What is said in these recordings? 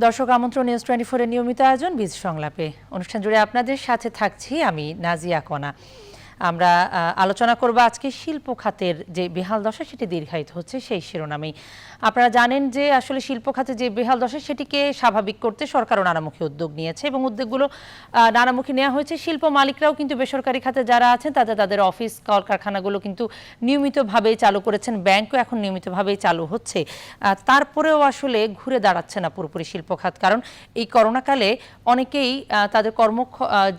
দর্শক আমন্ত্রণ নিউজ 24 এর নিয়মিত আয়োজন বীজ সংলাপে অনুষ্ঠান জুড়ে আপনাদের সাথে থাকছি আমি নাজিয়া কণা। আমরা আলোচনা করব আজকে শিল্প খাতের যে বেহাল দশা সেটি দীর্ঘায়িত হচ্ছে সেই শিরোনামেই। আপনারা জানেন যে আসলে শিল্প খাতে যে বেহাল দশা সেটিকে স্বাভাবিক করতে সরকারও নানামুখী উদ্যোগ নিয়েছে এবং উদ্যোগগুলো নানামুখী নেওয়া হয়েছে। শিল্প মালিকরাও কিন্তু বেসরকারি খাতে যারা আছেন তাদের অফিস কলকারখানাগুলো কিন্তু নিয়মিতভাবেই চালু করেছেন, ব্যাংকও এখন নিয়মিতভাবেই চালু হচ্ছে। তারপরেও আসলে ঘুরে দাঁড়াচ্ছে না পুরোপুরি শিল্প খাত, কারণ এই করোনাকালে অনেকেই তাদের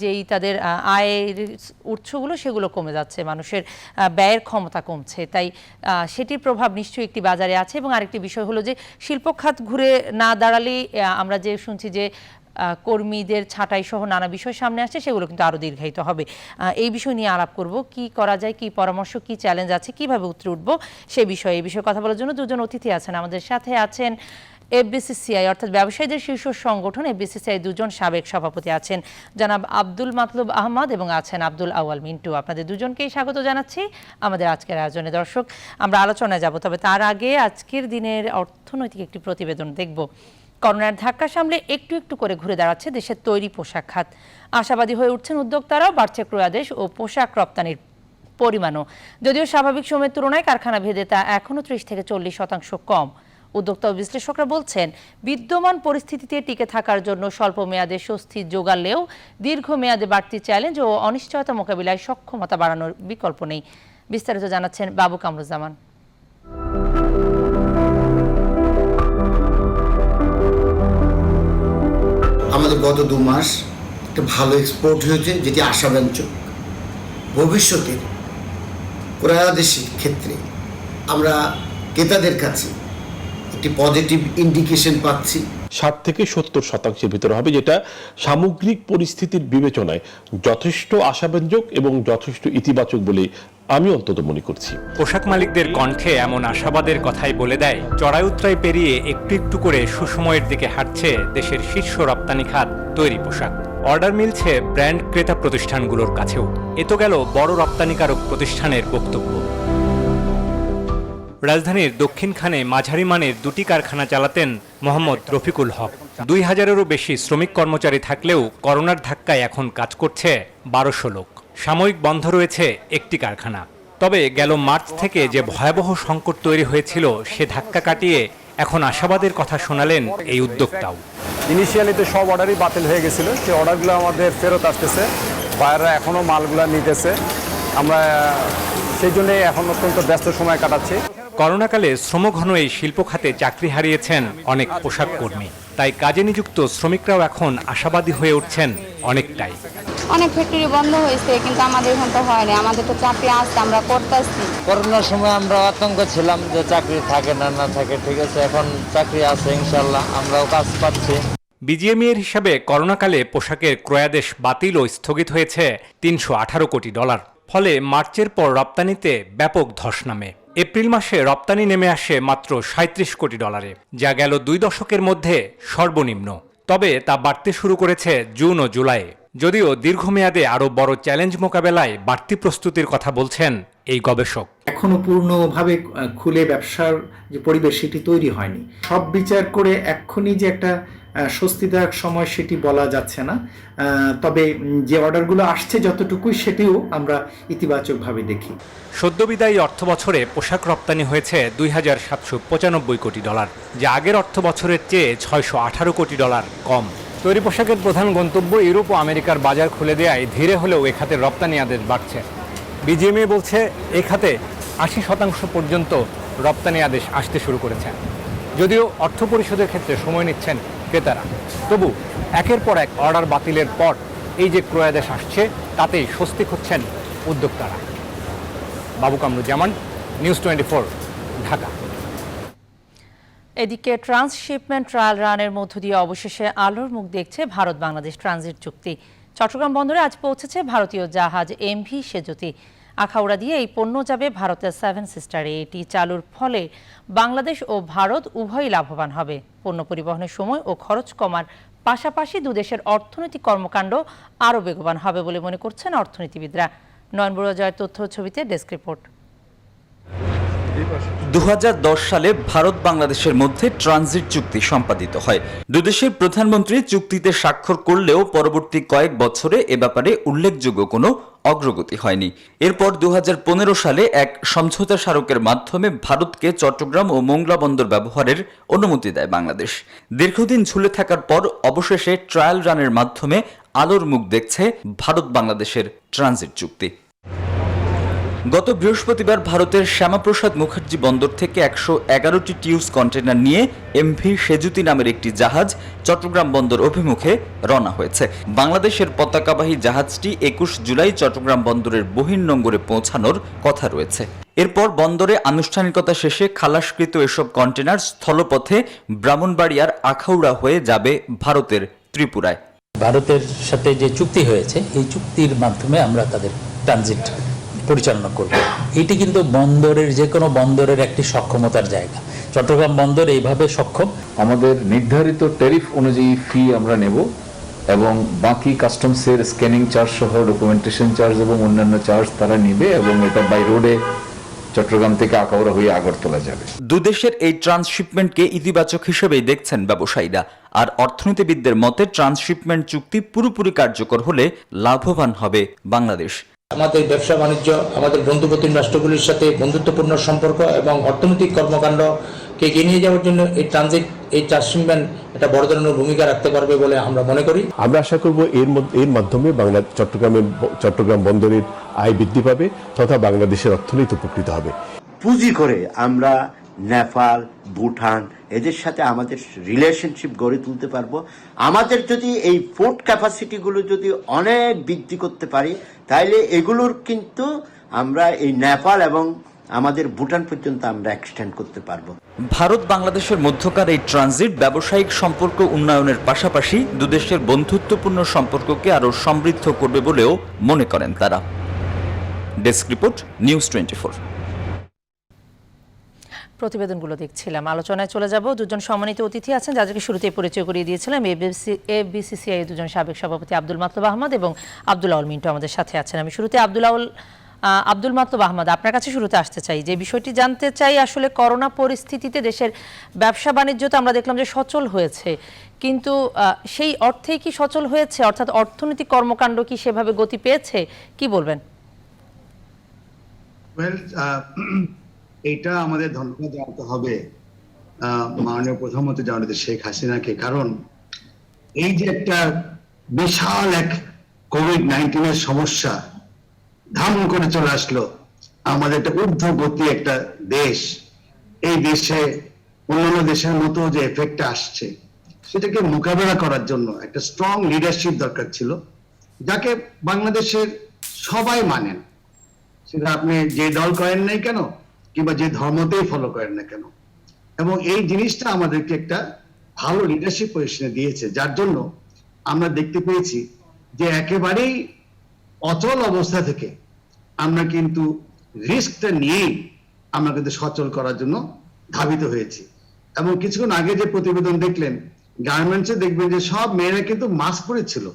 যেই তাদের আয়ের উৎসগুলো সেগুলো কমে যাচ্ছে, মানুষের ব্যয়ের ক্ষমতা কমছে, তাই সেটির প্রভাব নিশ্চয়ই একটি বাজারে আছে। এবং আরেকটি বিষয় হলো যে শিল্প খাত ঘুরে না দাঁড়ালেই আমরা যে শুনছি যে কর্মীদের ছাঁটাই সহ নানা বিষয় সামনে আসছে, সেগুলো কিন্তু আরও দীর্ঘায়িত হবে। এই বিষয় নিয়ে আলাপ করব, কি করা যায়, কি পরামর্শ, কি চ্যালেঞ্জ আছে, কিভাবে উতরে উঠবো সেই বিষয়ে। এই বিষয়ে কথা বলার জন্য দুজন অতিথি আছেন আমাদের সাথে। আছেন এফবিসিসিআই অর্থাৎ ব্যবসায়ীদের শীর্ষ সংগঠন এফবিসিসিআই দুজন সাবেক সভাপতি আছেন জনাব আব্দুল মাতলুব আহমদ এবং আছেন আব্দুল আউয়াল মিন্টু। আপনাদের দুজনকেই স্বাগত জানাচ্ছি আমাদের আজকের আয়োজনে। দর্শক, আমরা আলোচনায় যাব, তবে তার আগে আজকের দিনের অর্থনৈতিক একটি প্রতিবেদন দেখব। করোনার ধাক্কা সামলে একটু একটু করে ঘুরে দাঁড়াচ্ছে দেশের তৈরি পোশাক খাত। আশাবাদী হয়ে উঠছেন উদ্যোক্তারাও, বাড়ছে ক্রয়াদেশ ও পোশাক রপ্তানির পরিমাণও। যদিও স্বাভাবিক সময়ের তুলনায় কারখানা ভেদে তা এখনও 30 থেকে 40% কম। উদ্যোক্তা ও বিশ্লেষকরা বলছেন, বিদ্যমান পরিস্থিতিতে টিকে থাকার জন্য স্বল্প মেয়াদে স্বস্তি জোগালেও দীর্ঘমেয়াদে বাড়তি চ্যালেঞ্জ ও অনিশ্চয়তা মোকাবিলায় সক্ষমতা বাড়ানোর বিকল্প নেই। বিস্তারিত জানাচ্ছেন বাবু কামরুজ্জামান। আমাদের গত 2 মাস একটা ভালো এক্সপোর্ট হয়েছে, যেটি আশাব্যঞ্জক। ভবিষ্যতের ক্রয়াদেশের ক্ষেত্রে আমরা ক্রেতাদের কাছে একটি পজিটিভ ইন্ডিকেশন পাচ্ছি। 60 থেকে 70% ভিতরে হবে, যেটা সামগ্রিক পরিস্থিতির বিবেচনায় যথেষ্ট আশাব্যঞ্জক এবং যথেষ্ট ইতিবাচক বলে আমি অন্তত মনে করছি। পোশাক মালিকদের কণ্ঠে এমন আশাবাদের কথাই বলে দেয় চড়াই উতরাই পেরিয়ে একটু একটু করে সুসময়ের দিকে হাঁটছে দেশের শীর্ষ রপ্তানি খাত তৈরি পোশাক। অর্ডার মিলছে ব্র্যান্ড ক্রেতা প্রতিষ্ঠানগুলোর কাছেও। এ তো গেল বড় রপ্তানিকারক প্রতিষ্ঠানের বক্তব্য। রাজধানীর দক্ষিণখানে মাঝারি মানের 2টি কারখানা চালাতেন মোহাম্মদ রফিকুল হক। 2000-এরও বেশি শ্রমিক কর্মচারী থাকলেও করোনার ধাক্কায় এখন কাজ করছে 1200 লোক। সাময়িক বন্ধ রয়েছে একটি কারখানা। তবে গেল মার্চ থেকে যে ভয়াবহ সংকট তৈরি হয়েছিল সে ধাক্কা কাটিয়ে এখন আশাবাদের কথা শোনালেন এই উদ্যোক্তাও। ইনিশিয়ালিতে সব অর্ডারই বাতিল হয়ে গেছিল, সেই অর্ডারগুলো আমাদের ফেরত আসতেছে, বায়াররা এখনও মালগুলো নিতেছে। আমরা সেই জন্যে এখন অত্যন্ত ব্যস্ত সময় কাটাচ্ছি। করোনাকালে শ্রমঘন এই শিল্প খাতে চাকরি হারিয়েছেন অনেক পোশাক কর্মী, তাই কাজে নিযুক্ত শ্রমিকরাও এখন আশাবাদী হয়ে উঠছেন অনেকটাই। অনেক ফ্যাক্টরি বন্ধ হয়েছে, কিন্তু আমাদের এখন তো হয়নি, আমাদের তো চাকরি আসছে, আমরা করতেছি। করোনার সময় আমরা আতঙ্ক ছিলাম যে চাকরি থাকে না থাকে, ঠিক আছে, এখন চাকরি আছে ইনশাল্লাহ, আমরাও কাজ পাচ্ছি। বিজিএমইএর হিসাবে করোনাকালে পোশাকের ক্রয়াদেশ বাতিল ও স্থগিত হয়েছে $318 কোটি। ফলে মার্চের পর রপ্তানিতে ব্যাপক ধস নামে। এপ্রিল মাসে রপ্তানি নেমে আসে মাত্র $37 কোটি, যা গেল 2 দশকের মধ্যে সর্বনিম্ন। তবে তা বাড়তে শুরু করেছে জুন ও জুলাইয়ে। যদিও দীর্ঘমেয়াদে আরও বড় চ্যালেঞ্জ মোকাবেলায় বাড়তি প্রস্তুতির কথা বলছেন এই গবেষক। এখনো পূর্ণভাবে খুলে ব্যবসার যে পরিবেশ সেটি তৈরি হয়নি। সব বিচার করে এক্ষুনি যে একটা স্বস্তিদায়ক সময় সেটি বলা যাচ্ছে না, তবে যে অর্ডারগুলো আসছে যতটুকুই সেটিও আমরা ইতিবাচকভাবে দেখি। সদ্যবিদায়ী অর্থ বছরে পোশাক রপ্তানি হয়েছে $2795 কোটি, যা আগের অর্থ বছরের চেয়ে $618 কোটি কম। তৈরি পোশাকের প্রধান গন্তব্য ইউরোপ ও আমেরিকার বাজার খুলে দেওয়ায় ধীরে হলেও এ খাতে রপ্তানি আদেশ বাড়ছে। বিজিএমইএ বলছে এ খাতে 80% পর্যন্ত রপ্তানি আদেশ আসতে শুরু করেছে। যদিও অর্থ পরিশোধের ক্ষেত্রে সময় নিচ্ছেন ক্রেতারা, তবু একের পর এক অর্ডার বাতিলের পর এই যে ক্রয়াদেশ আসছে তাতেই স্বস্তি হচ্ছেন উদ্যোক্তারা। বাবু কামরুজ্জামান, নিউজ 24, ঢাকা। এদিকে ট্রান্সশিপমেন্ট ট্রায়াল রানের মধ্য দিয়ে অবশেষে আলোর মুখ দেখছে ভারত বাংলাদেশ ট্রানজিট চুক্তি। চট্টগ্রাম বন্দরে আজ পৌঁছেছে ভারতীয় জাহাজ এমভি সেজতি। আখাউড়া দিয়ে এই পণ্য যাবে ভারতের 7 সিস্টারে। এটি চালুর ফলে বাংলাদেশ ও ভারত উভয়ই লাভবান হবে। পণ্য পরিবহনের সময় ও খরচ কমার পাশাপাশি দুদেশের অর্থনৈতিক কর্মকাণ্ড আরও বেগবান হবে বলে মনে করছেন অর্থনীতিবিদরা। নয়ন বড়ুয়া জয়ের তথ্য ছবিতে ডেস্ক রিপোর্ট। 2010 সালে ভারত বাংলাদেশের মধ্যে ট্রানজিট চুক্তি সম্পাদিত হয়। দুদেশের প্রধানমন্ত্রী চুক্তিতে স্বাক্ষর করলেও পরবর্তী কয়েক বছরে এ ব্যাপারে উল্লেখযোগ্য কোনো অগ্রগতি হয়নি। এরপর 2015 সালে এক সমঝোতা স্মারকের মাধ্যমে ভারতকে চট্টগ্রাম ও মোংলা বন্দর ব্যবহারের অনুমতি দেয় বাংলাদেশ। দীর্ঘদিন ঝুলে থাকার পর অবশেষে ট্রায়াল রানের মাধ্যমে আলোর মুখ দেখছে ভারত বাংলাদেশের ট্রানজিট চুক্তি। গত বৃহস্পতিবার ভারতের শ্যামাপ্রসাদ মুখার্জি বন্দর থেকে 111টি টিউবস কন্টেনার নিয়ে এমভি সেজুতি নামের একটি জাহাজ চট্টগ্রাম বন্দর অভিমুখে রওনা হয়েছে। বাংলাদেশের পতাকাবাহী জাহাজটি 21 জুলাই চট্টগ্রাম বন্দরের বহির্নোঙরে পৌঁছানোর কথা রয়েছে। এরপর বন্দরে আনুষ্ঠানিকতা শেষে খালাসকৃত এসব কন্টেনার স্থলপথে ব্রাহ্মণবাড়িয়ার আখাউড়া হয়ে যাবে ভারতের ত্রিপুরায়। ভারতের সাথে যে চুক্তি হয়েছে এই চুক্তির মাধ্যমে আমরা তাদের ট্রানজিট পরিচালনা করব। এটি কিন্তু বন্দরের যে কোনো বন্দরের একটি সক্ষমতার জায়গা। চট্টগ্রাম বন্দর এইভাবে সক্ষম। আমাদের নির্ধারিত ট্যারিফ অনুযায়ী ফি আমরা নেব এবং বাকি কাস্টমসের স্ক্যানিং চার্জ সহ ডকুমেন্টেশন চার্জ এবং অন্যান্য চার্জ তারা নেবে এবং এটা বাই রোডে চট্টগ্রাম থেকে আখাউড়া হয়ে আগরতলা যাবে। দুদেশের এই ট্রান্সশিপমেন্টকে ইতিবাচক হিসেবেই দেখছেন ব্যবসায়ীরা। আর অর্থনীতিবিদদের মতে ট্রান্সশিপমেন্ট চুক্তি পুরোপুরি কার্যকর হলে লাভবান হবে বাংলাদেশ। আমাদের ব্যবসা বাণিজ্য, আমাদের বন্ধুপ্রতিম রাষ্ট্রগুলির সাথে বন্ধুত্বপূর্ণ সম্পর্ক এবং অর্থনৈতিক কর্মকাণ্ডকে এগিয়ে নিয়ে যাওয়ার জন্য এই ট্রান্সশিপমেন্ট একটা বড় ধরনের ভূমিকা রাখতে পারবে বলে আমরা মনে করি। আমরা আশা করব এর মাধ্যমে চট্টগ্রাম বন্দরের আয় বৃদ্ধি পাবে তথা বাংলাদেশের অর্থনীতি উপকৃত হবে। পুঁজি করে আমরা নেপাল, ভুটান এদের সাথে আমাদের রিলেশনশিপ গড়ে তুলতে পারবো। আমাদের যদি এই পোর্ট ক্যাপাসিটিগুলো যদি অনেক বৃদ্ধি করতে পারি তাহলে এগুলোর কিন্তু আমরা এই নেপাল এবং আমাদের ভুটান পর্যন্ত আমরা এক্সটেন্ড করতে পারবো। ভারত বাংলাদেশের মধ্যকার এই ট্রানজিট ব্যবসায়িক সম্পর্ক উন্নয়নের পাশাপাশি দুদেশের বন্ধুত্বপূর্ণ সম্পর্ককে আরও সমৃদ্ধ করবে বলেও মনে করেন তারা। Desk report, news 24। প্রতিবেদনগুলো দেখছিলাম। আলোচনায় চলে যাব। দুজন সম্মানিত অতিথি আছেন যাদেরকে শুরুতেই পরিচয় করিয়ে দিয়েছিলাম। এফবিসিসিআই দুজন সাবেক সভাপতি আব্দুল মাতলুব আহমদ এবং আব্দুল আউল মিন্টু আমাদের সাথে আছেন। আমি শুরুতে আব্দুল মাতলুব আহমদ আপনার কাছে শুরুতে আসতে চাই, যে বিষয়টি জানতে চাই আসলে করোনা পরিস্থিতিতে দেশের ব্যবসা বাণিজ্য তো আমরা দেখলাম যে সচল হয়েছে, কিন্তু সেই অর্থেই কি সচল হয়েছে, অর্থাৎ অর্থনৈতিক কর্মকাণ্ড কি সেভাবে গতি পেয়েছে, কি বলবেন? এটা আমাদের ধন্যবাদ জানাতে হবে মাননীয় প্রধানমন্ত্রী জননেত্রী শেখ হাসিনাকে, কারণ এই যে একটা বিশাল এক কোভিড-19 সমস্যা ধাম করে চলে আসলো, আমাদের একটা ঊর্ধ্বগতি একটা দেশ, এই দেশে অন্যান্য দেশের মতো যে এফেক্ট আসছে সেটাকে মোকাবেলা করার জন্য একটা স্ট্রং লিডারশিপ দরকার ছিল, যাকে বাংলাদেশের সবাই মানেন, সেটা আপনি যে দল করেন নাই কেন কিংবা যে ধর্মতেই ফলো করেন না কেন। এবং এই জিনিসটা আমাদেরকে একটা ভালো লিডারশিপ পজিশনে দিয়েছে, যার জন্য আমরা দেখতে পেয়েছি যে একেবারেই অচল অবস্থা থেকে আমরা কিন্তু রিস্কটা নিয়েই আমরা কিন্তু সচল করার জন্য ধাবিত হয়েছি। এবং কিছুক্ষণ আগে যে প্রতিবেদন দেখলেন গার্মেন্টসে, দেখবেন যে সব মেয়েরা কিন্তু মাস্ক পরেছিল।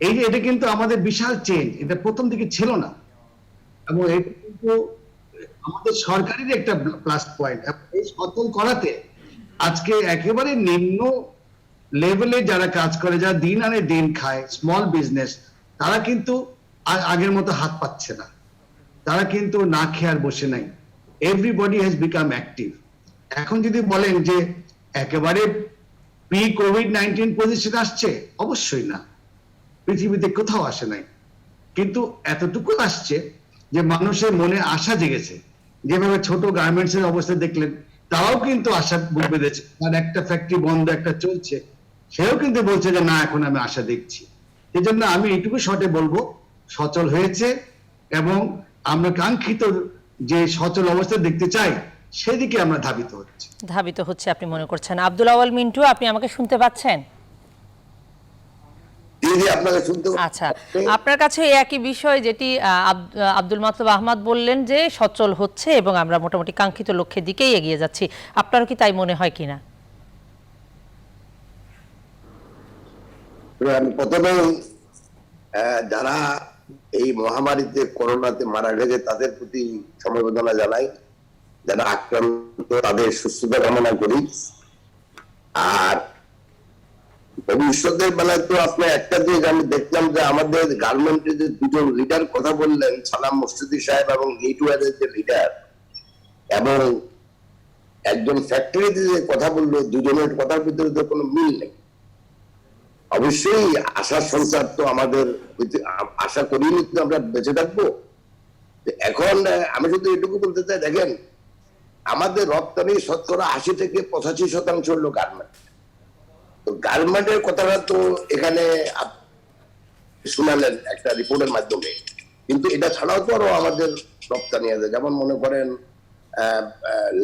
এই যে এটা কিন্তু আমাদের বিশাল চেঞ্জ, এটা প্রথম দিকে ছিল না, এবং এটা কিন্তু আমাদের সরকারের একটা প্লাস পয়েন্ট। এই সচল করাতে আজকে একেবারে নিম্ন লেভেলে যারা কাজ করে, যারা দিন আনে দিন খায়, স্মল বিজনেস, তারা কিন্তু আগের মতো হাত পাচ্ছে না, তারা কিন্তু না খেয়ে আর বসে নাই। Everybody has become active. এখন যদি বলেন যে একেবারে প্রি কোভিড-19 পজিশন আসছে, অবশ্যই না, পৃথিবীতে কোথাও আসে নাই, কিন্তু এতটুকু আসছে যে মানুষের মনে আশা জেগেছে। যেভাবে ছোট গার্মেন্টস এর অবস্থা দেখলেন, তারাও কিন্তু আশা বুক বেঁধেছে, আর একটা ফ্যাক্টরি বন্ধ, একটা চলছে, সেও কিন্তু বলছে যে না, এখন আমি আশা দেখছি। এই জন্য আমি এইটুকু শর্টে বলবো, সচল হয়েছে এবং আমরা কাঙ্ক্ষিত যে সচল অবস্থা দেখতে চাই সেদিকে আমরা ধাবিত হচ্ছে আপনি মনে করছেন। আব্দুল আউয়াল মিন্টু, আপনি আমাকে শুনতে পাচ্ছেন? আচ্ছা, আপনার কাছে একই বিষয় যেটি আব্দুল মাতলুব আহমদ বললেন যে সচল হচ্ছে এবং আমরা মোটামুটি কাঙ্ক্ষিত লক্ষ্যের দিকেই এগিয়ে যাচ্ছি, আপনারও কি তাই মনে হয় কিনা? প্রথমে যারা এই মহামারীতে করোনাতে মারা গেছে তাদের প্রতি সমবেদনা জানাই, যারা আক্রান্ত তাদের সুস্থতা কামনা করি। আর ভবিষ্যতের বেলায় তো আপনার একটা জিনিস আমি দেখলাম যে আমাদের গার্মেন্টের যে দুজন লিডার কথা বললেন, সালাম মুর্শিদি সাহেব এবং নিটওয়ারের যে লিডার, এবং একজন ফ্যাক্টরিতে যে কথা বললো, দুজনের কথার ভিতরে তো কোনো মিল নেই। অবশ্যই আশার সঞ্চার তো আমাদের আশা করিনি তো আমরা বেঁচে থাকবো। এখন আমি শুধু এটুকু বলতে চাই, দেখেন আমাদের রপ্তানি শতকরা 80 থেকে 85% হলো গার্মেন্ট। তো গার্মেন্টের কথাটা তো এখানে শোনালেন একটা রিপোর্টের মাধ্যমে, কিন্তু এটা ছাড়াও তো আরো আমাদের রপ্তানি আছে। যেমন মনে করেন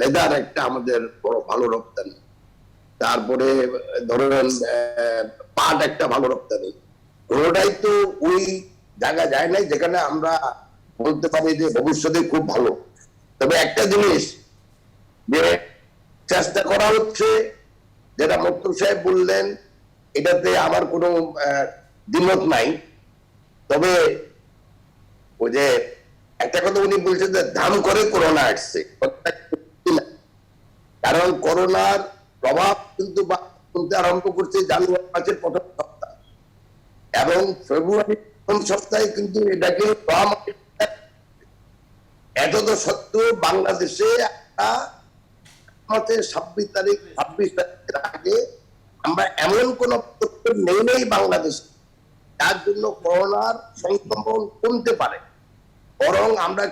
লেদার একটা আমাদের বড় ভালো রপ্তানি, তারপরে ধরেন পাট একটা ভালো রপ্তানি। কোনোটাই তো ওই জায়গা যায় নাই যেখানে আমরা বলতে পারি যে ভবিষ্যতে খুব ভালো। তবে একটা জিনিস যে চেষ্টা করা হচ্ছে, যেটা মক্তব সাহেব বললেন, এটাতে আমার কোনো দ্বিমত নাই। তবে ওই যে একটা কথা উনি বলছেন যে ধাম করে করোনা আসছে, কারণ করোনার প্রভাব কিন্তু আরম্ভ করছে জানুয়ারি মাসের প্রথম সপ্তাহ, এবং ফেব্রুয়ারির প্রথম সপ্তাহে কিন্তু এটাকে এত সত্ত্বেও বাংলাদেশে একটা 26 তারিখের আগে আমরা এমন কোন পদক্ষেপ নেই বাংলাদেশে তার জন্য করোনার সংক্রমণ কমতে পারে। বরং আমরা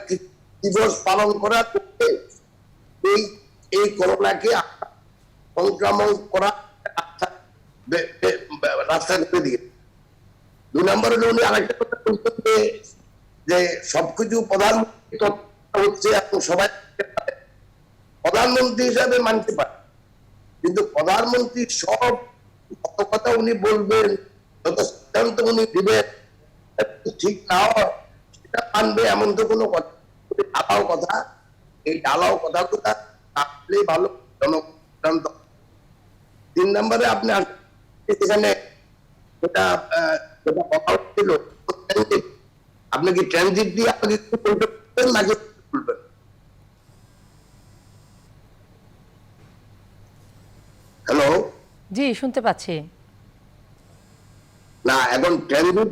দিবস পালন করার পক্ষে এই করোনাকে সংক্রমণ করা রাস্তা করে দিয়ে। 2 নম্বরে উনি আরেকটা কথা বলতেন যে সবকিছু প্রধানমন্ত্রী হচ্ছে এবং সবাই প্রধানমন্ত্রী হিসাবে মানতে পারে, কিন্তু প্রধানমন্ত্রী সব কথা উনি বলবেন, যত সিদ্ধান্ত উনি দিবেন ঠিক না হয় সেটা মানবে এমন তো কোনো ঢালাও কথা, এই ঢালাও কথাগুলো আসলে ভালো জনক্রান্ত। 3 নম্বরে আপনি এখানে যেটা কথা হচ্ছিল, আপনি কি ট্রানজিট দিয়ে আপনি বলতে পারবেন নাকি বলবেন? হ্যালো, জি শুনতে পাচ্ছি। না এখন ট্রানজিট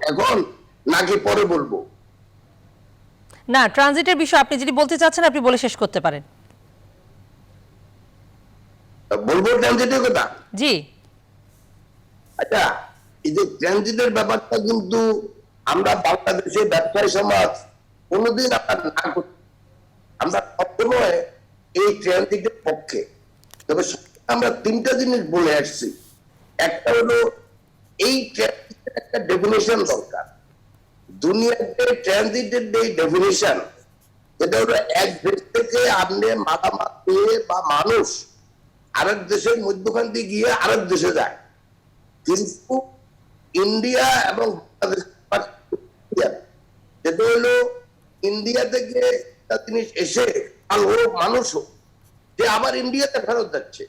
এখন নাকি পরে বলবো? না, ট্রানজিটের বিষয় আপনি যদি বলতে চাচ্ছেন আপনি বলে শেষ করতে পারেন। বলবো ট্রানজিটের কথা? জি। আচ্ছা, এই যে ট্রানজিটের ব্যাপারটা কিন্তু আমরা বাংলাদেশের ব্যবসায়ী সমাজ কোনোদিন আমরা না করছি। আমরা সবসময় এই ট্রানজিটের পক্ষে। তবে আমরা 3টা জিনিস বলে আসছি। একটা হলো এই ট্রানজিটের একটা ডেফিনেশন দরকার। দুনিয়াতে ট্রানজিটের যে ডেফিনেশন, এটা হলো এক দেশ থেকে আপনি মালামাল নিয়ে বা মানুষ আরেক দেশের মধ্যখান দিয়ে গিয়ে আরেক দেশে যায়। কিন্তু ইন্ডিয়া এবং যেটা হলো ইন্ডিয়া থেকে একটা জিনিস এসে মাল হোক মানুষ হোক, যে আবার ইন্ডিয়াতে ফেরত যাচ্ছে,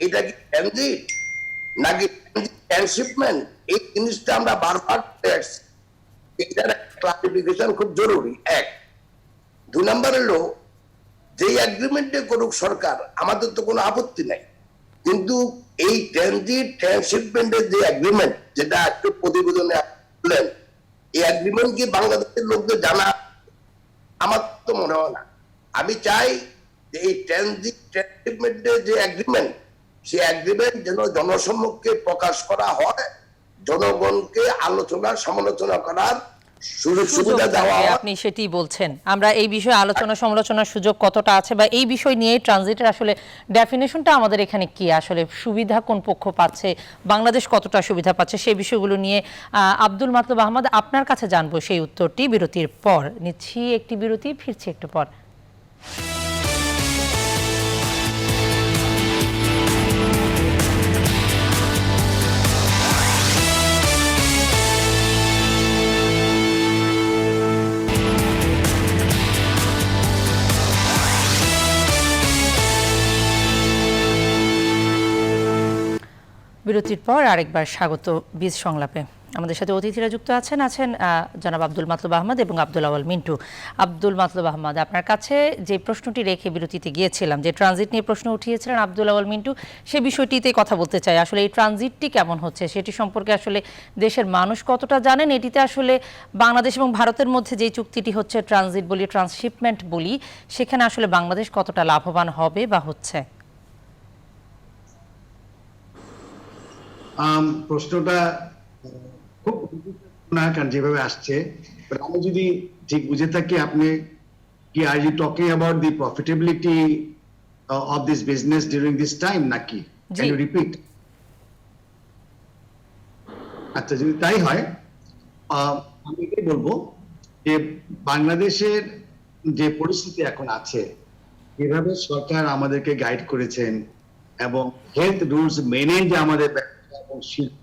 এটা কি ট্রানজিট নাকি ট্রান্সশিপমেন্ট? এই জিনিসটা আমরা বারবার করে আসছি, এটার ক্লাসিফিকেশন খুব জরুরি। 1 2 নম্বর হলো যে এগ্রিমেন্টে করুক সরকার, আমাদের তো কোনো আপত্তি নাই, কিন্তু এই ট্রানজিট ট্রান্সশিপমেন্টের যে এগ্রিমেন্ট, যেটা একটু প্রতিবেদনে বললেন, এই এগ্রিমেন্ট কি বাংলাদেশের লোকদের জানা? আমার তো মনে হয় না। আমি চাই যে এই ট্রানজিট ট্রান্সশিপমেন্টের যে এগ্রিমেন্ট, সেই এগ্রিমেন্ট যেন জনসম্মুখে প্রকাশ করা হয়, জনগণকে আলোচনা সমালোচনা করার সুযোগ সুবিধা দেওয়া হয়। আপনি সেটি বলছেন। আমরা এই বিষয়ে আলোচনা সমালোচনার সুযোগ কতটা আছে বা এই বিষয় নিয়ে ট্রানজিটের আসলে ডেফিনেশনটা আমাদের এখানে কি, আসলে সুবিধা কোন পক্ষ পাচ্ছে, বাংলাদেশ কতটা সুবিধা পাচ্ছে, সেই বিষয়গুলো নিয়ে আব্দুল মাতলুব আহমদ আপনার কাছে জানবো সেই উত্তরটি বিরতির পর। নিচ্ছি একটি বিরতি, ফিরছি একটু পর। বিরতির পর আরেকবার স্বাগত বীজ সংলাপে। আমাদের সাথে অতিথিরা যুক্ত আছেন জনাব আব্দুল মাতলুব আহমদ এবং আব্দুল আওয়াল মিন্টু। আব্দুল মাতলুব আহমদ, আপনার কাছে যে প্রশ্নটি রেখে বিরতিতে গিয়েছিলাম, যে ট্রানজিট নিয়ে প্রশ্ন উঠিয়েছিলেন আব্দুল আওয়াল মিন্টু, সে বিষয়টিতে কথা বলতে চাই। আসলে এই ট্রানজিটটি কেমন হচ্ছে সেটি সম্পর্কে আসলে দেশের মানুষ কতটা জানেন? এটিতে আসলে বাংলাদেশ এবং ভারতের মধ্যে যে চুক্তিটি হচ্ছে, ট্রানজিট বলি, ট্রান্সশিপমেন্ট বলি, সেখানে আসলে বাংলাদেশ কতটা লাভবান হবে বা হচ্ছে? প্রশ্নটা খুব না, কারণ যেভাবে আসছে, আমি যদি ঠিক বুঝে থাকি, আপনি কি are you talking about the profitability of this business during this time নাকি? Can you repeat? আচ্ছা, যদি তাই হয় আমি এটাই বলবো যে বাংলাদেশের যে পরিস্থিতি এখন আছে, যেভাবে সরকার আমাদেরকে গাইড করেছেন এবং হেলথ রুলস মেনে যে আমাদের এবং শিল্প,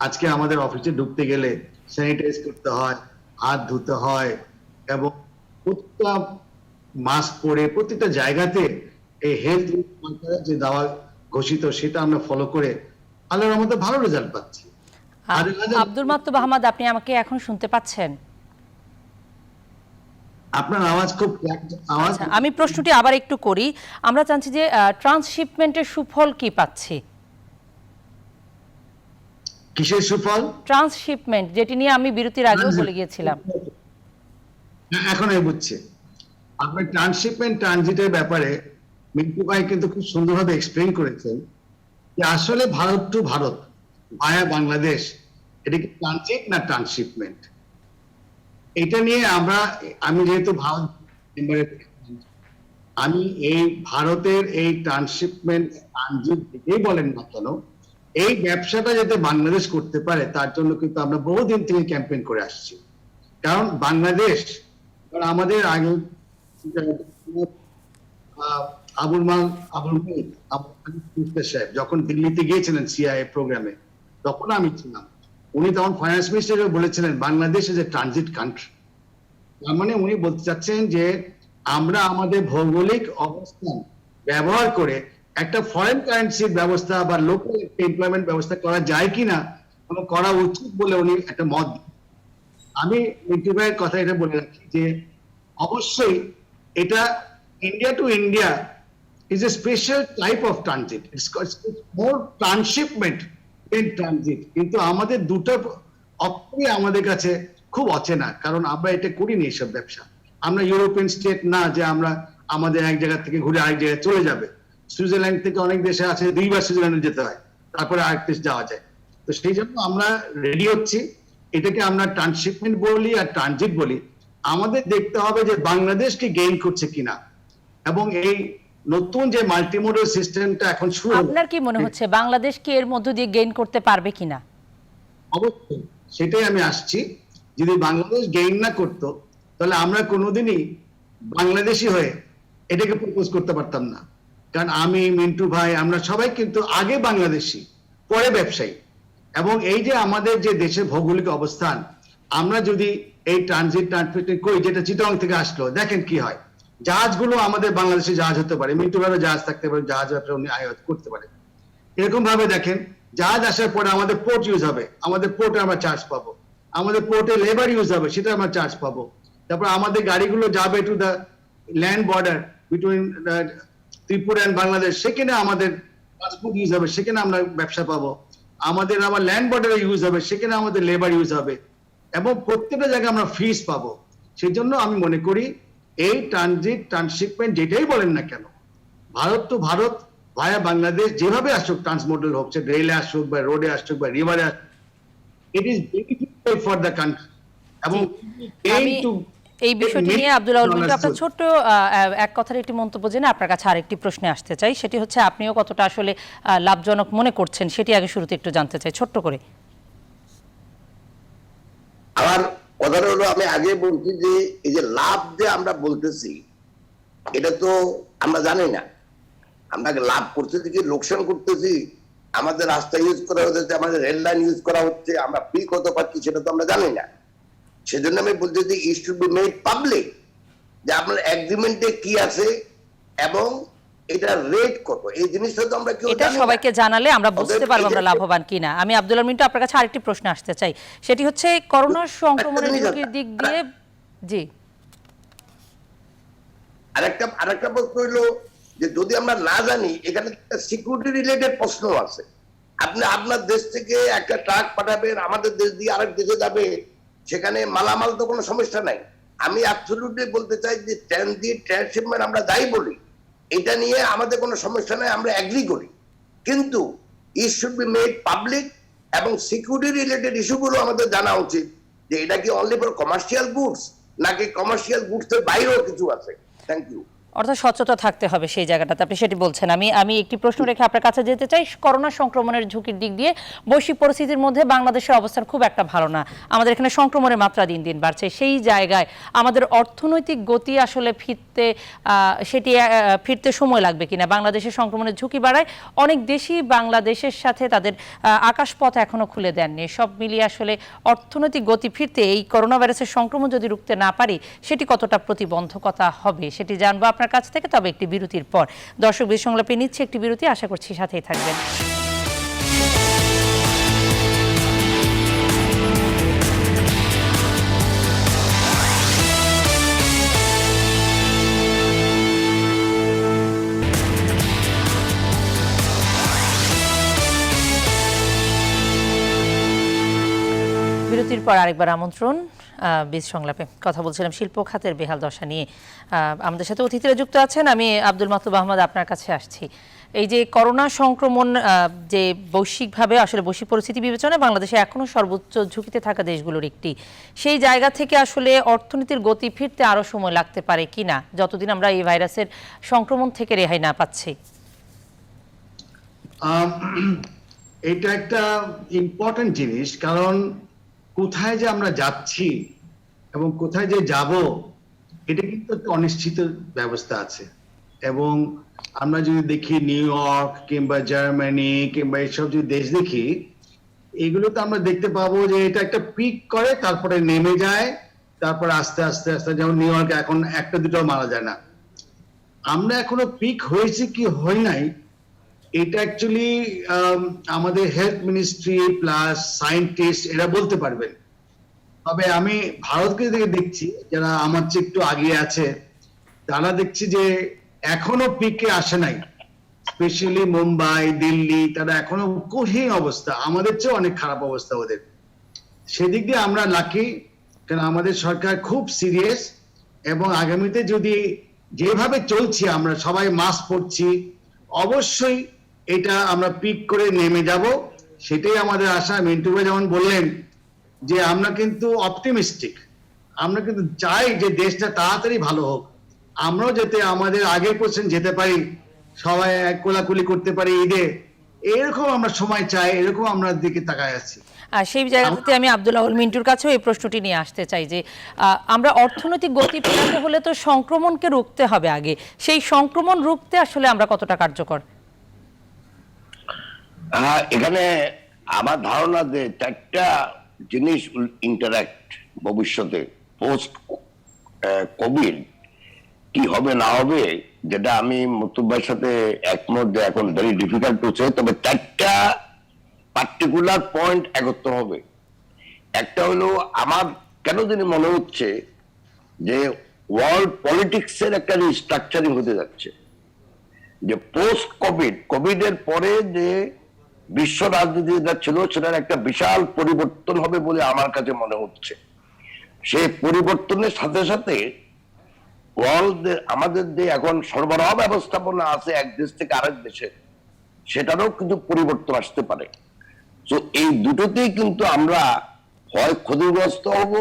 আজকে আমাদের অফিসে ঢুকতে গেলে স্যানিটাইজ করতে হয়, হাত ধুতে হয় এবং প্রত্যেকটা মাস্ক পরে প্রত্যেকটা জায়গাতে এই হেলথ যে দেওয়া ঘোষিত সেটা আমরা ফলো করে আল্লাহর রহমতে ভালো রেজাল্ট পাচ্ছি। আব্দুল মাতলুব আহমদ, আপনি আমাকে এখন শুনতে পাচ্ছেন? আপনার আওয়াজ খুব আওয়াজ। আমি প্রশ্নটি আবার একটু করি। আমরা জানছি যে ট্রান্সশিপমেন্টের সুফল কি পাচ্ছি? কিসের সুফল? ট্রান্সশিপমেন্ট, যেটি নিয়ে আমি বিরতির আগেও বলে গিয়েছিলাম। এখন আমি বুঝছি আপনার ট্রান্সশিপমেন্ট ট্রানজিটের ব্যাপারে মিন্টু ভাই কিন্তু খুব সুন্দরভাবে এক্সপ্লেইন করেছেন যে আসলে ভারত টু ভারত ভায়া বাংলাদেশ, এটা কি ট্রানজিট না ট্রান্সশিপমেন্ট? এটা নিয়ে আমি যেহেতু ভারত, আমি এই ভারতের এই ট্রান্সশিপমেন্ট ট্রানজিট যেই বলেন না কেন, এই ব্যবসাটা যাতে বাংলাদেশ করতে পারে তার জন্য কিন্তু আমরা বহুদিন থেকে ক্যাম্পেইন করে আসছি। কারণ বাংলাদেশ, আমাদের আগে আবুল সাহেব যখন দিল্লিতে গিয়েছিলেন সিআইএ প্রোগ্রামে, তখন আমি ছিলাম, উনি তখন ফাইন্যান্স মিনিস্টার বলেছিলেন Bangladesh is a transit country. তার মানে উনি বলতে চাচ্ছেন যে আমরা আমাদের ভৌগোলিক অবস্থান ব্যবহার করে একটা ফরেন কারেন্সির ব্যবস্থা বা লোকাল এমপ্লয়মেন্ট ব্যবস্থা করা যায় কিনা এবং করা উচিত বলে উনি একটা মত। আমি মিন্টু ভাইয়ের কথা এটা বলে রাখি যে অবশ্যই এটা India to India is a special type of transit, it's more transshipment in transit. কিন্তু আমাদের দুটো অপরই আমাদের কাছে খুব অচেনা, কারণ আমরা এটা করিনি এইসব ব্যবসা। আমরা ইউরোপিয়ান স্টেট না যে আমরা আমাদের এক জায়গা থেকে ঘুরে আরেক জায়গায় চলে যাবে। সুইজারল্যান্ড থেকে অনেক দেশে আছে 2 বার সুইজারল্যান্ডে যেতে হয়, তারপরে আরেক দেশ যাওয়া যায়। তো সেই জন্য আমরা রেডি হচ্ছি, এটাকে আমরা ট্রান্সশিপমেন্ট বলি আর ট্রানজিট বলি। আমাদের দেখতে হবে যে বাংলাদেশকে গেইন করছে কিনা, এবং এই নতুন যে মাল্টিমোডাল সিস্টেমটা এখন শুরু, আপনার কি মনে হচ্ছে বাংলাদেশ কি এর মধ্য দিয়ে গেইন করতে পারবে কিনা? অবশ্যই সেটাই আমি আসছি। যদি বাংলাদেশ গেইন না করতো তাহলে আমরা কোনোদিনই বাংলাদেশি হয়ে এটাকে প্রপোজ করতে পারতাম না। কারণ আমি, মিন্টু ভাই, আমরা সবাই কিন্তু আগে বাংলাদেশি, পরে ব্যবসায়ী। এবং এই যে আমাদের যে দেশের ভৌগোলিক অবস্থান, আমরা যদি এই ট্রানজিট করি, যেটা চিটাগং থেকে আসলো, দেখেন কি হয়, জাহাজগুলো আমাদের বাংলাদেশে জাহাজ হতে পারে, মিন্টু ভাবে জাহাজ থাকতে পারে, জাহাজ ব্যবসা উনি আয়াত করতে পারে। এরকম ভাবে দেখেন, জাহাজ আসার পরে আমাদের পোর্ট ইউজ হবে, আমাদের পোর্টে আমরা চার্জ পাবো, আমাদের পোর্টে লেবার ইউজ হবে, সেটা আমরা চার্জ পাবো। তারপর আমাদের গাড়িগুলো যাবে to the land border between Tripura and Bangladesh, সেখানে আমাদের ট্রান্সপোর্ট ইউজ হবে, সেখানে আমরা ব্যবসা পাবো। আমাদের আবার ল্যান্ড বর্ডারে ইউজ হবে, সেখানে আমাদের লেবার ইউজ হবে, এবং প্রত্যেকটা জায়গায় আমরা ফিস পাবো। সেই জন্য আমি মনে করি এই ট্রানজিট ট্রান্সশিপমেন্ট যেটাই বলেন না কেন, ভারত টু ভারত ভায়া বাংলাদেশ যেভাবে আসুক, ট্রান্সমোডাল হচ্ছে, রেলে আসুক বা রোডে আসুক বা রিভারে আসুক, it is beneficial for the country. এবং এই বিষয়টি নিয়ে আব্দুল আউল মিন্টু, আপনার ছোট্ট এক কথার একটি মন্তব্য জেনে আপনার কাছে আরেকটি প্রশ্নে আসতে চাই। সেটি হচ্ছে আপনিও কতটা আসলে লাভজনক মনে করছেন সেটি আগে শুরুতে একটু জানতে চাই, ছোট্ট করে। আমার কথাটা হলো, আমি আগে বলছি যে এই যে লাভ যে আমরা বলতেছি, এটা তো আমরা জানি না আমরা লাভ করতেছি কি লোকসান করতেছি। আমাদের রাস্তা ইউজ করা হচ্ছে, আমাদের রেল লাইন ইউজ করা হচ্ছে, আমরা ফ্রি কত পাচ্ছি সেটা তো আমরা জানি না। সেজন্য আমি বলতে চাই ইট শুড বি মেড পাবলিক যে আপনার এগ্রিমেন্টে কি আছে এবং এটা রেট কত, এই জিনিসটা তো আমরা কেউ এটা জানি না। সবাইকে জানালে আমরা বুঝতে অতএব পারবো আমরা এদেরকে- লাভবান কিনা। আমি আব্দুল মিন্টু আপনার কাছে আরেকটি প্রশ্ন আসতে চাই, সেটি হচ্ছে করোনা সংক্রমণের জিনিস ঝুঁকির দিক দিয়ে। জি, আরেকটা প্রশ্ন হইলো যে যদি আমরা না জানি, এখানে সিকিউরিটি রিলেটেড প্রশ্ন আছে। আপনি আপনার দেশ থেকে একটা ট্রাক পাঠাবেন, আমাদের দেশ দিয়ে আরেক দেশে যাবে, সেখানে মালামাল তো কোনো সমস্যা নাই। আমি অ্যাবসলিউটলি বলতে চাই যে ট্রান্সশিপমেন্ট আমরা যাই বলি, এটা নিয়ে আমাদের কোনো সমস্যা নাই, আমরা এগ্রি করি, কিন্তু it should be made public এবং সিকিউরিটি রিলেটেড ইস্যুগুলো আমাদের জানা উচিত যে এটা কি অনলি ফর কমার্শিয়াল গুডস নাকি কমার্শিয়াল গুডস এর বাইরেও কিছু আছে। Thank you. অর্থাৎ সচেতন থাকতে হবে সেই জায়গাটাতে, আপনি সেটি বলছেন। আমি একটি প্রশ্ন রেখে আপনার কাছে যেতে চাই। করোনা সংক্রমণের ঝুঁকির দিক দিয়ে বৈশ্বিক পরিস্থিতির মধ্যে বাংলাদেশের অবস্থান খুব একটা ভালো না, আমাদের এখানে সংক্রমণের মাত্রা দিন দিন বাড়ছে। সেই জায়গায় আমাদের অর্থনৈতিক গতি আসলে ফিরতে সময় লাগবে কিনা? বাংলাদেশের সংক্রমণের ঝুঁকি বাড়ায়, অনেক দেশই বাংলাদেশের সাথে তাদের আকাশপথ এখনো খুলে দেননি। সব মিলিয়ে আসলে অর্থনৈতিক গতি ফিরতে এই করোনা ভাইরাসের সংক্রমণ যদি রুখতে না পারি, সেটি কতটা প্রতিবন্ধকতা হবে সেটি জানবো আপনার কাছ থেকে, তবে একটি বিরতির পর। দর্শক বিশেষ সংলাপে নিচ্ছে একটি বিরতি, আশা করছি সাথেই থাকবেন। বিরতির পর আরেকবার আমন্ত্রণ বীজ সংলাপে। কথা বলছিলাম শিল্প খাতের বেহাল দশা নিয়ে। আমাদের সাথে অতিথিরা যুক্ত আছেন। আমি আব্দুল মাতলুব আহমদ আপনার কাছে আসছি। এই যে করোনা সংক্রমণ যে বৈশ্বিকভাবে আসলে বৈশ্বিক পরিস্থিতি বিবেচনায় বাংলাদেশে এখনো সর্বোচ্চ ঝুঁকিতে থাকা দেশগুলোর একটি, সেই জায়গা থেকে আসলে অর্থনীতির গতি ফিরতে আরো সময় লাগতে পারে কিনা যতদিন আমরা এই ভাইরাসের সংক্রমণ থেকে রেহাই না পাচ্ছি? এটা একটা ইম্পর্টেন্ট জিনিস, কারণ কোথায় যে আমরা যাচ্ছি এবং কোথায় যে যাব, এটা কিন্তু একটা অনিশ্চিত ব্যবস্থা আছে। এবং আমরা যদি দেখি নিউ ইয়র্ক কিংবা জার্মানি কিংবা এইসব যদি দেশ দেখি, এগুলোতে আমরা দেখতে পাবো যে এটা একটা পিক করে তারপরে নেমে যায়, তারপরে আস্তে আস্তে আস্তে, যেমন নিউ ইয়র্কে এখন একটা দুটো মারা যায় না। আমরা এখনো পিক হয়েছে কি হয় নাই, এটা অ্যাকচুয়ালি আমাদের হেলথ মিনিস্ট্রি প্লাস সায়েন্টিস্ট এরা বলতে পারবেন। তবে আমি ভারতকে দেখছি, যারা আমার চেয়ে একটু আগে আছে, তারা দেখছি যে এখনো পিকে আসে নাই। স্পেশালি মুম্বাই, দিল্লি, তারা এখনো কঠিন অবস্থা, আমাদের চেয়ে অনেক খারাপ অবস্থা ওদের। সেদিক দিয়ে আমরা লাকি, কারণ আমাদের সরকার খুব সিরিয়াস। এবং আগামীতে যদি যেভাবে চলছি, আমরা সবাই মাস্ক পরছি, অবশ্যই এটা আমরা পিক করে নেমে যাব, সেটাই আমাদের আশা। মিন্টু ভাই যেমন বললেন যে আমরা কিন্তু অপটিমিস্টিক, আমরা কিন্তু চাই যে দেশটা তাড়াতাড়ি ভালো হোক, আমরাও যাতে আমাদের আগের পর্যন্ত যেতে পারি, সবাই কোলাকুলি করতে পারি ঈদে, এরকম আমরা সময় চাই, এরকম আমরা দিকে তাকায় আছি। আর সেই জায়গাতে আমি আব্দুল মিন্টুর কাছেও এই প্রশ্নটি নিয়ে আসতে চাই যে আমরা অর্থনৈতিক গতি ফেরাতে হলে তো সংক্রমণকে রুখতে হবে আগে, সেই সংক্রমণ রুখতে আসলে আমরা কতটা কার্যকর? এখানে আমার ধারণা যে চারটা জিনিস ইন্টারাক্ট ভবিষ্যতে পোস্ট কোভিড কি হবে না হবে, যেটা আমি মুতুব ভাইয়ের সাথে একমত যে এখন ভেরি ডিফিকাল্ট হচ্ছে। তবে চারটা পার্টিকুলার পয়েন্ট একত্র হবে। একটা হলো, আমার কেন জানি মনে হচ্ছে যে ওয়ার্ল্ড পলিটিক্স এর একটা রিস্ট্রাকচারিং হতে যাচ্ছে, যে পোস্ট কোভিড এর পরে যে বিশ্ব রাজনীতি যেটা ছিল সেটার একটা বিশাল পরিবর্তন হবে বলে আমার কাছে মনে হচ্ছে। সেই পরিবর্তনের সাথে সাথে ওয়ার্ল্ড আমাদের যে এখন সরবরাহ ব্যবস্থাপনা আছে এক দেশ থেকে আরেক দেশে, সেটারও কিন্তু পরিবর্তন আসতে পারে। তো এই দুটোতেই কিন্তু আমরা হয় ক্ষতিগ্রস্ত হব,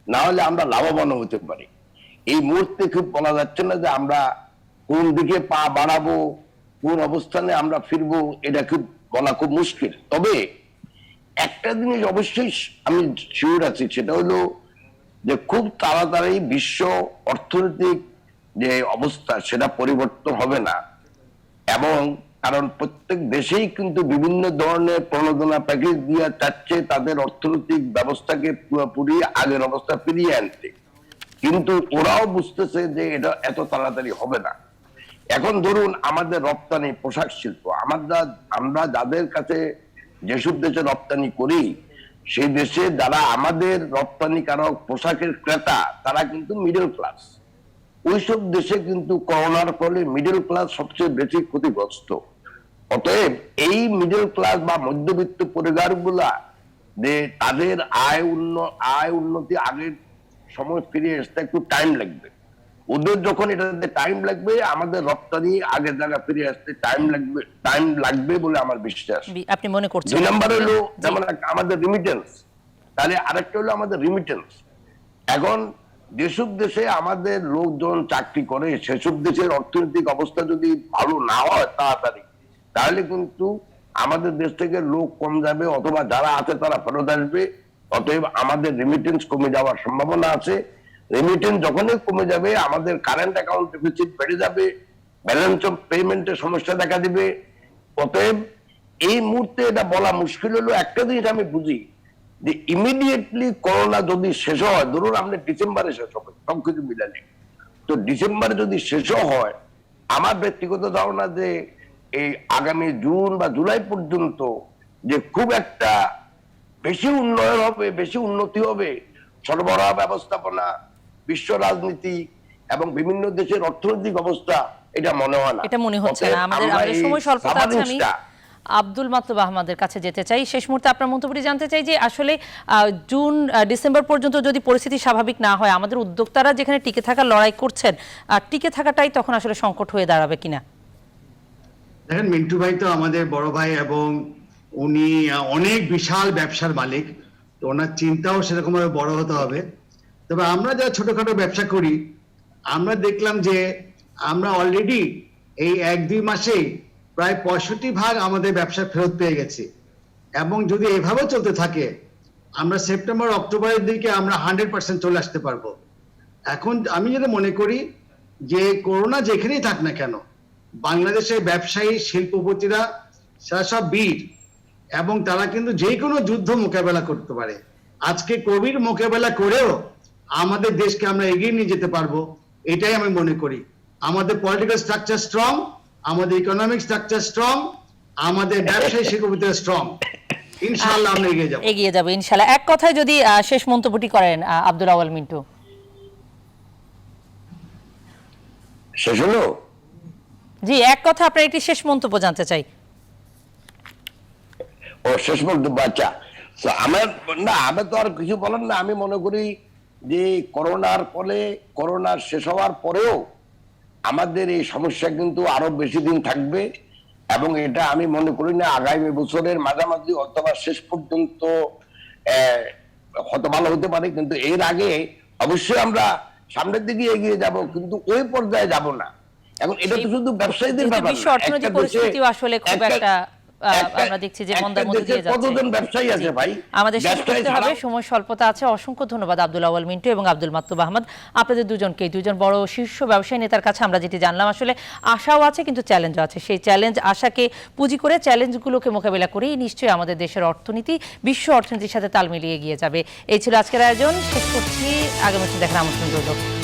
না হলে আমরা লাভবান হতে পারি। এই মুহূর্তে খুব বলা যাচ্ছে না যে আমরা কোন দিকে পা বাড়াবো, কোন অবস্থানে আমরা ফিরবো, এটা খুব বলা খুব মুশকিল। তবে একটা জিনিস অবশ্যই আমি শিওর আছি, সেটা হলো যে খুব তাড়াতাড়ি বিশ্ব অর্থনৈতিক যে অবস্থা সেটা পরিবর্তন হবে না। এবং কারণ প্রত্যেক দেশেই কিন্তু বিভিন্ন ধরনের প্রণোদনা প্যাকেজ দিয়ে চাচ্ছে তাদের অর্থনৈতিক ব্যবস্থাকে পুরোপুরি আগের অবস্থা ফিরিয়ে আনতে, কিন্তু ওরাও বুঝতেছে যে এটা এত তাড়াতাড়ি হবে না। এখন ধরুন আমাদের রপ্তানি পোশাক শিল্প, আমরা যাদের কাছে যেসব দেশে রপ্তানি করি সেই দেশে যারা আমাদের রপ্তানিকারক পোশাকের ক্রেতা তারা কিন্তু মিডল ক্লাস। ওইসব দেশে কিন্তু করোনার ফলে মিডল ক্লাস সবচেয়ে বেশি ক্ষতিগ্রস্ত। অতএব এই মিডল ক্লাস বা মধ্যবিত্ত পরিবারগুলা যে তাদের আয় উন্নতি আগের সময় ফিরে আসতে একটু টাইম লাগবে। ওদের যখন এটাতে টাইম লাগবে, আমাদের রপ্তানি আগের জায়গা ফিরে আসতে টাইম লাগবে বলে আমার বিশ্বাস। আপনি মনে করছেন? 2 নম্বর হলো যেমন আমাদের রিমিটেন্স, তাহলে আরেকটা হলো আমাদের রিমিটেন্স। এখন যেসব দেশে আমাদের লোকজন চাকরি করে সেসব দেশের অর্থনৈতিক অবস্থা যদি ভালো না হয় তাড়াতাড়ি, তাহলে কিন্তু আমাদের দেশ থেকে লোক কম যাবে অথবা যারা আছে তারা ফেরত আসবে। অতএব আমাদের রিমিটেন্স কমে যাওয়ার সম্ভাবনা আছে। রেমিটেন্স যখনই কমে যাবে আমাদের কারেন্ট অ্যাকাউন্ট ডেফিসিট বেড়ে যাবে, ব্যালেন্স অফ পেমেন্টের সমস্যা দেখা দিবে। অতএব এই মুহূর্তে এটা বলা মুশকিল হলো একটা জিনিস আমি বুঝি যে ইমিডিয়েটলি করোনা যদি শেষ হয়, ধরুন আপনি ডিসেম্বরে শেষ হবে সবকিছু মিলালে, তো ডিসেম্বরে যদি শেষ হয় আমার ব্যক্তিগত ধারণা যে এই আগামী জুন বা জুলাই পর্যন্ত যে খুব একটা বেশি উন্নয়ন হবে, বেশি উন্নতি হবে সরবরাহ ব্যবস্থাপনা, বিশ্ব রাজনীতি এবং বিভিন্ন দেশের অর্থনৈতিক অবস্থা, এটা মনে হয় না। এটা মনে হচ্ছে না। আমাদের সময় স্বল্পতা আছে। আমি আব্দুল মাতলুব আহমদের কাছে যেতে চাই। শেষ মুহূর্তে আপনার মন্তব্যটি জানতে চাই যে আসলে জুন ডিসেম্বর পর্যন্ত যদি পরিস্থিতি স্বাভাবিক না হয়, আমাদের উদ্যোক্তারা যেখানে টিকে থাকার লড়াই করছেন, টিকে থাকাটাই তখন আসলে সংকট হয়ে দাঁড়াবে কিনা? দেখেন, মিন্টু ভাই তো আমাদের বড় ভাই এবং উনি অনেক বিশাল ব্যবসার মালিক, তো ওনার চিন্তাও সেরকম ভাবে বড় হতে হবে। তবে আমরা যারা ছোটখাটো ব্যবসা করি, আমরা দেখলাম যে আমরা অলরেডি এই 1-2 মাসে প্রায় 65% আমাদের ব্যবসা ফেরত পেয়ে গেছি, এবং যদি এভাবে চলতে থাকে আমরা সেপ্টেম্বর অক্টোবরের দিকে আমরা 100% চলে আসতে পারবো। এখন আমি যেটা মনে করি যে করোনা যেখানেই থাক না কেন, বাংলাদেশের ব্যবসায়ী শিল্পপতিরা সারা সব বীর, এবং তারা কিন্তু যে কোনো যুদ্ধ মোকাবেলা করতে পারে। আজকে কোভিড মোকাবেলা করেও আমাদের দেশকে আমরা এগিয়ে নিয়ে যেতে পারবো, এটাই আমি মনে করি। আমাদের পলিটিক্যাল স্ট্রাকচার স্ট্রং, আমাদের ইকোনমিক স্ট্রাকচার স্ট্রং, আমাদের ব্যবসায়ী শিল্পপতিরা স্ট্রং। ইনশাআল্লাহ আমরা এগিয়ে যাব ইনশাআল্লাহ। এক কথায় যদি শেষ মন্তব্যটি করেন আব্দুল আউয়াল মিন্টু। শেষ হলো? জি, এক কথা আপনার একটি শেষ মন্তব্য জানতে চাই। ও শেষ মন্তব্য, আচ্ছা। আমি তো আর কিছু বলার না। আমি মনে করি যে করোনার ফলে, করোনা শেষ হওয়ার পরেও আমাদের এই সমস্যা কিন্তু আরো বেশি দিন থাকবে, এবং এটা আমি মনে করি না আগামী বছরের মাঝামাঝি অথবা শেষ পর্যন্ত হয়তো ভালো হতে পারে, কিন্তু এর আগে অবশ্যই আমরা সামনের দিকে এগিয়ে যাব, কিন্তু ওই পর্যায়ে যাব না। এখন এটা তো শুধু ব্যবসায়ীদের ব্যাপার না, বিশ্ব অর্থনৈতিক পরিস্থিতিও আসলে খুব একটা আমরা দেখছি যে মন্দার মধ্যে দিয়ে যাচ্ছে। কতজন ব্যবসায়ী আছে ভাই? আমাদের শেষ করতে হবে, সময় স্বল্পতা আছে। অসংখ্য ধন্যবাদ আব্দুল আউয়াল মিন্টু এবং আব্দুল মাতলুব আহমদ, আপনাদের দুজন বড় শীর্ষ ব্যবসায়ী নেতার কাছে আমরা যেটি জানলাম, আসলে আশাও আছে কিন্তু চ্যালেঞ্জও আছে। সেই চ্যালেঞ্জ আশাকে পুঁজি করে চ্যালেঞ্জগুলোকে মোকাবিলা করেই নিশ্চয়ই আমাদের দেশের অর্থনীতি বিশ্ব অর্থনীতির সাথে তাল মিলিয়ে এগিয়ে যাবে। এই ছিল আজকের আয়োজন। শেষ করছি, আগামী দেখার আমন্ত্রণ রইল।